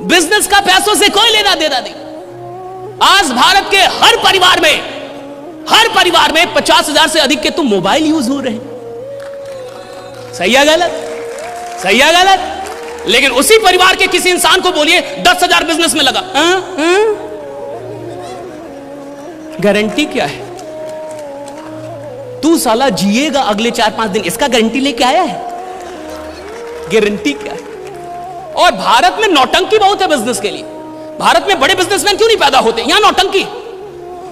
Business का पैसों से कोई लेना देना नहीं। आज भारत के हर परिवार में 50,000 से अधिक के तो मोबाइल यूज हो रहे हैं। सही है गलत? सही है गलत? लेकिन उसी परिवार के किसी इंसान को बोलिए 10,000 बिजनेस में लगा, गारंटी क्या है? तू साला जिएगा अगले 4-5 दिन, इसका गारंटी लेके आया है? गारंटी क्या है? और भारत में नौटंकी बहुत है बिजनेस के लिए। भारत में बड़े बिजनेसमैन क्यों नहीं पैदा होते? यहां नौटंकी।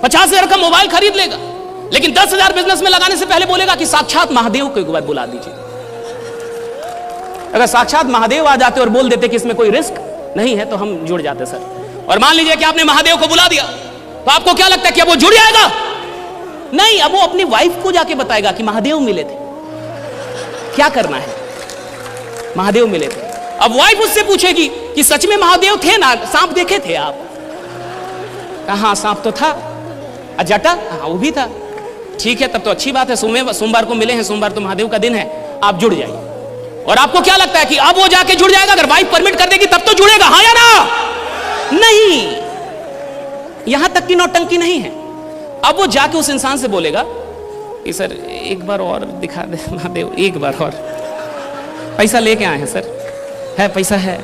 50,000 का मोबाइल खरीद लेगा, लेकिन 10,000 बिजनेस में लगाने से पहले बोलेगा कि साक्षात महादेव को एक बार बुला दीजिए। अगर साक्षात महादेव आ जाते और बोल देते कि इसमें कोई रिस्क नहीं है तो हम जुड़ जाते सर। और मान लीजिए कि आपने महादेव को बुला दिया, तो आपको क्या लगता है कि अब वो जुड़ जाएगा? नहीं, अब वो अपनी वाइफ को जाके बताएगा कि महादेव मिले थे। क्या करना है? महादेव मिले थे। अब वाइफ उससे पूछेगी कि सच में महादेव थे ना, सांप देखे थे आप? कहा सांप तो था। जटा? हाँ वो भी था। ठीक है, तब तो अच्छी बात है, सोमवार को मिले हैं, सोमवार तो महादेव का दिन है, आप जुड़ जाइए। और आपको क्या लगता है कि अब वो जाके जुड़ जाएगा? अगर वाइफ परमिट कर देगी तब तो जुड़ेगा, हाँ या ना? नहीं, यहां तक की नौटंकी नहीं है। अब वो जाके उस इंसान से बोलेगा कि सर एक बार और दिखा दे महादेव, एक बार और। पैसा लेके आए हैं सर, है पैसा है,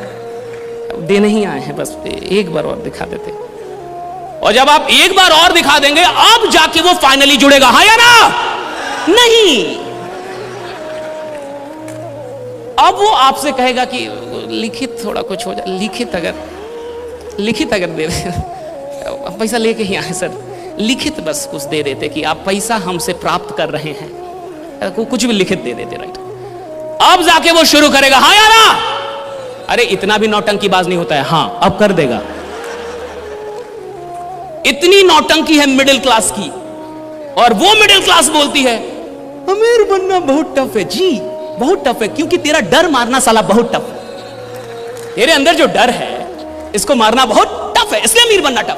देने ही आए हैं, बस एक बार और दिखा देते। और जब आप एक बार और दिखा देंगे, अब जाके वो फाइनली जुड़ेगा, हाँ या ना? नहीं, अब वो आपसे कहेगा कि लिखित थोड़ा कुछ हो जाए, लिखित अगर दे दे, पैसा लेके ही आए सर, लिखित बस कुछ दे देते कि आप पैसा हमसे प्राप्त कर रहे हैं, कुछ भी लिखित दे देते, राइट? अब जाके वो शुरू करेगा, हाँ या ना? अरे इतना भी नौटंकीबाज नहीं होता है, हाँ अब कर देगा। इतनी नौटंकी है मिडिल क्लास की, और वो मिडिल क्लास बोलती है अमीर बनना बहुत टफ है। जी बहुत टफ है, क्योंकि तेरा डर मारना साला बहुत टफ है। तेरे अंदर जो डर है इसको मारना बहुत टफ है, इसलिए अमीर बनना टफ।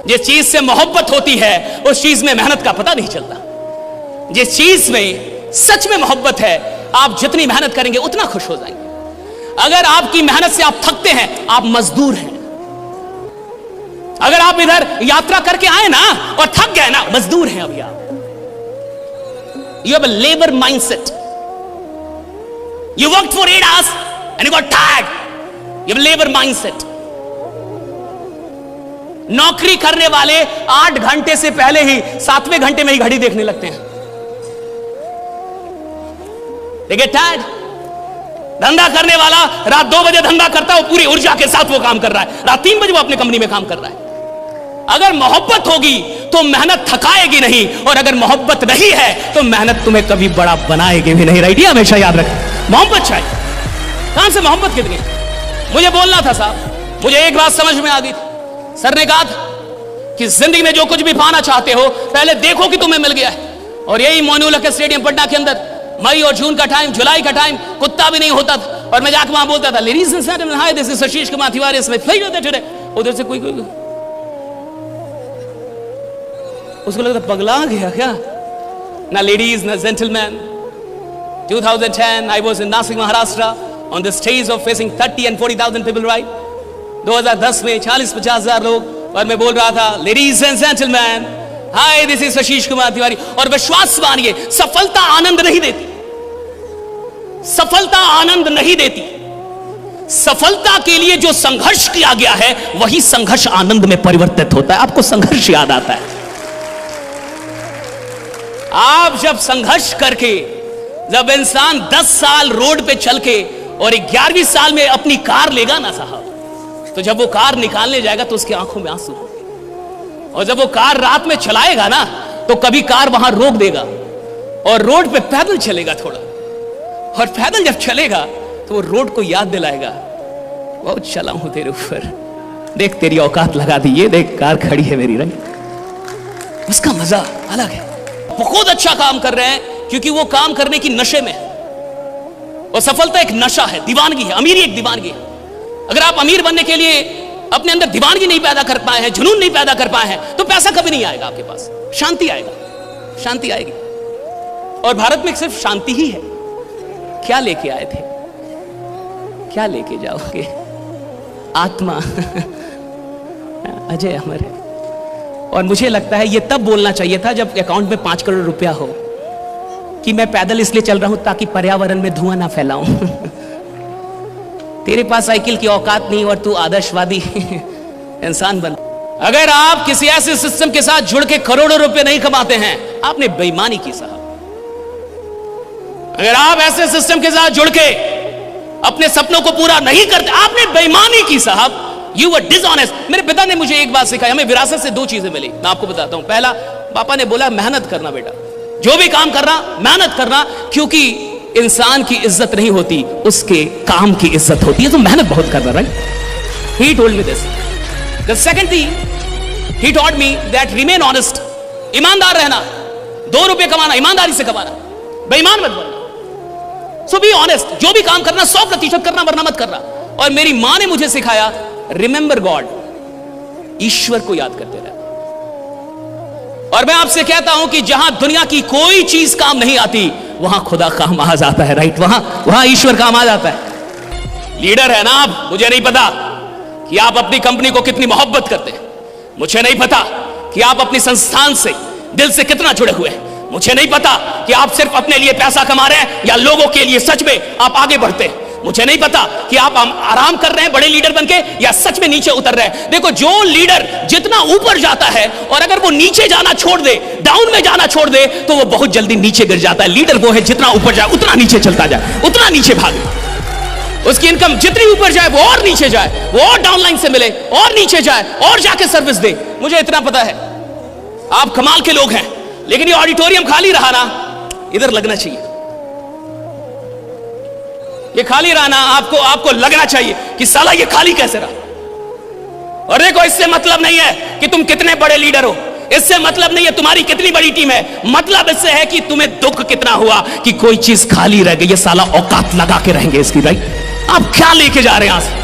जिस चीज से मोहब्बत होती है उस चीज में मेहनत का पता नहीं चलता। जिस चीज में सच में मोहब्बत है, आप जितनी मेहनत करेंगे उतना खुश हो जाएंगे। अगर आपकी मेहनत से आप थकते हैं, आप मजदूर हैं। अगर आप इधर यात्रा करके आए ना और थक गए ना, मजदूर हैं अभी आप। You have a labour mindset. You worked for 8 hours and you got tired. You have labour mindset. नौकरी करने वाले 8 घंटे से पहले ही 7वें घंटे में ही घड़ी देखने लगते हैं। They get tired। धंधा करने वाला रात 2 बजे धंधा करता है, वो पूरी ऊर्जा के साथ वो काम कर रहा है। रात 3 बजे वो अपने कंपनी में काम कर रहा है। अगर मोहब्बत होगी तो मेहनत थकाएगी नहीं, और अगर मोहब्बत नहीं है तो मेहनत तुम्हें कभी बड़ा बनाएगी भी नहीं। राइट? ये हमेशा याद रखें। मोहब्बत चाहिए। कहां से मोहब्बत कितनी? मुझे बोलना था साहब, मुझे एक बात समझ में आ गई थी। सर ने कहा था कि जिंदगी में जो कुछ भी पाना चाहते हो पहले देखो कि तुम्हें मिल गया है। और यही मोइनुल हक स्टेडियम पटना के अंदर मई और जून का टाइम, जुलाई का टाइम, कुत्ता भी नहीं होता था, और मैं जाकर वहां बोलता था ladies and gentleman, hi this is Ashish Kumar Tiwari, it's my pleasure that today. उधर से कोई उसको लगता पगला गया क्या? ना लेडीज ना gentleman. 2010 I was in Nasik, Maharashtra on the stage of facing 30 and 40,000 people, right? 2010 में 40-50,000 लोग, और मैं बोल रहा था ladies and gentleman, hi this is Ashish Kumar Tiwari. और विश्वास मानिए, सफलता आनंद नहीं देती। सफलता आनंद नहीं देती। सफलता के लिए जो संघर्ष किया गया है वही संघर्ष आनंद में परिवर्तित होता है। आपको संघर्ष याद आता है? आप जब संघर्ष करके, जब इंसान 10 साल रोड पे चल के और 11वीं साल में अपनी कार लेगा ना साहब, तो जब वो कार निकालने जाएगा तो उसकी आंखों में आंसू होंगे। और जब वो कार रात में चलाएगा ना तो कभी कार वहां रोक देगा और रोड पे पैदल चलेगा थोड़ा, और पैदल जब चलेगा तो वो रोड को याद दिलाएगा, बहुत चला हूं तेरे ऊपर, देख तेरी औकात लगा दी, ये देख कार खड़ी है मेरी। रंग उसका मजा अलग है। बहुत अच्छा काम कर रहे हैं क्योंकि वो काम करने की नशे में है। और सफलता एक नशा है, दीवानगी है। अमीरी एक दीवानगी है। अगर आप अमीर बनने के लिए अपने अंदर दीवानगी नहीं पैदा कर पाए हैं, जुनून नहीं पैदा कर पाए हैं, तो पैसा कभी नहीं आएगा आपके पास। शांति आएगा, शांति आएगी। और भारत में सिर्फ शांति ही है। क्या लेके आए थे, क्या लेके जाओगे? आत्मा अजय अमर है। और मुझे लगता है ये तब बोलना चाहिए था जब अकाउंट में 5 करोड़ रुपया हो, कि मैं पैदल इसलिए चल रहा हूं ताकि पर्यावरण में धुआं ना फैलाऊं। तेरे पास साइकिल की औकात नहीं और तू आदर्शवादी इंसान बन। अगर आप किसी ऐसे सिस्टम के साथ जुड़ के करोड़ों रुपए नहीं कमाते हैं, आपने बेईमानी की साहब। अगर आप ऐसे सिस्टम के साथ जुड़ के अपने सपनों को पूरा नहीं करते, आपने बेईमानी की साहब। You were dishonest. मेरे पिता ने मुझे एक बात सिखाई, हमें विरासत से 2 चीजें मिली, मैं आपको बताता हूं। पहला, पापा ने बोला मेहनत करना बेटा, जो भी काम करना मेहनत करना, क्योंकि इंसान की इज्जत नहीं होती, उसके काम की इज्जत होती है, तो मेहनत बहुत करना। Right, he told me this. The second thing he taught me that remain honest, ईमानदार रहना, 2 रुपए कमाना ईमानदारी से कमाना, बेईमान मत बनना। सो बी ऑनेस्ट, जो भी काम करना 100% करना, वरना मत करना। और मेरी मां ने मुझे सिखाया रिमेंबर गॉड, ईश्वर को याद करते रहे। और मैं आपसे कहता हूं कि जहां दुनिया की कोई चीज काम नहीं आती, वहां खुदा काम आ जाता है। राइट, वहां ईश्वर काम आ जाता है। लीडर है ना आप, मुझे नहीं पता कि आप अपनी कंपनी को कितनी मोहब्बत करते हैं, मुझे नहीं पता कि आप अपनी संस्थान से दिल से कितना जुड़े हुए हैं, मुझे नहीं पता कि आप सिर्फ अपने लिए पैसा कमा रहे हैं या लोगों के लिए सच में आप आगे बढ़ते हैं, मुझे नहीं पता कि आप आराम कर रहे हैं बड़े लीडर बनके या सच में नीचे उतर रहे हैं। देखो, जो लीडर जितना ऊपर जाता है और अगर वो नीचे जाना छोड़ दे, डाउन में जाना छोड़ दे, तो वो बहुत जल्दी नीचे गिर जाता है। लीडर वो है जितना ऊपर जाए उतना नीचे चलता जाए, उतना नीचे भागे, उसकी इनकम जितनी ऊपर जाए वो और नीचे जाए, वो और डाउनलाइन से मिले और नीचे जाए और जाके सर्विस दे। मुझे इतना पता है आप कमाल के लोग हैं, लेकिन ये ऑडिटोरियम खाली रहा ना, इधर लगना चाहिए, ये खाली रहा ना, आपको लगना चाहिए कि साला ये खाली कैसे रहा। और देखो, इससे मतलब नहीं है कि तुम कितने बड़े लीडर हो, इससे मतलब नहीं है तुम्हारी कितनी बड़ी टीम है, मतलब इससे है कि तुम्हें दुख कितना हुआ कि कोई चीज खाली रह गई। ये साला औकात लगा के रहेंगे इसकी। राइट, आप क्या लेके जा रहे हैं यहां से?